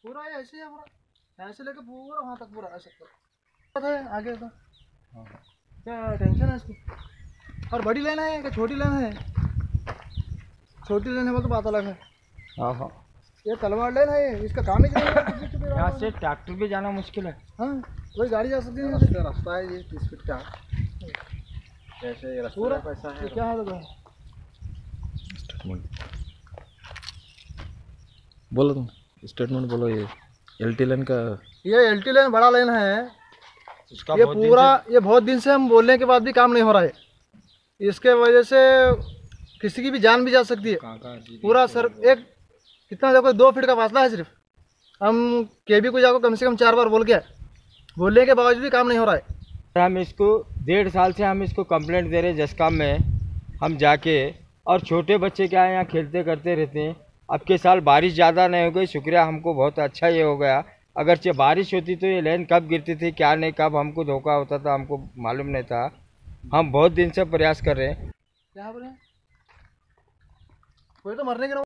पूरा ये ऐसे है, पूरा ऐसे लेके पूरा वहाँ तक पूरा ऐसे पता है आगे तो। क्या टेंशन है इसकी। और बड़ी लेना है कि छोटी लेना है? छोटी लेने में तो बात अलग है। हाँ हाँ, ये तलवार लेना है, इसका काम ही यहाँ से ट्रैक्टर भी जाना मुश्किल है। हाँ, कोई गाड़ी जा सकती है। रास्ता है ये 30 फीट का। जैसे ये रास्ता पूरा पैसा है। क्या है तो बोलो तुम स्टेटमेंट बोलो। ये एलटी लेन का, ये एलटी लेन बड़ा लेन है। उसका ये पूरा ये बहुत दिन से हम बोलने के बाद भी काम नहीं हो रहा है। इसके वजह से किसी की भी जान भी जा सकती है। पूरा सर एक कितना देखो 2 फीट का फासला है सिर्फ। हम केबी को जाकर कम से कम 4 बार बोल गया, बोलने के बावजूद भी काम नहीं हो रहा है। हम इसको 1.5 साल से हम इसको कंप्लेंट दे रहे हैं जसकाम में हम जाके। और छोटे बच्चे क्या है यहाँ खेलते करते रहते हैं। अब के साल बारिश ज़्यादा नहीं हो गई, शुक्रिया हमको बहुत अच्छा ये हो गया। अगरचे बारिश होती तो ये लाइन कब गिरती थी क्या नहीं, कब हमको धोखा होता था हमको मालूम नहीं था। हम बहुत दिन से प्रयास कर रहे हैं। क्या बोले कोई तो मरने के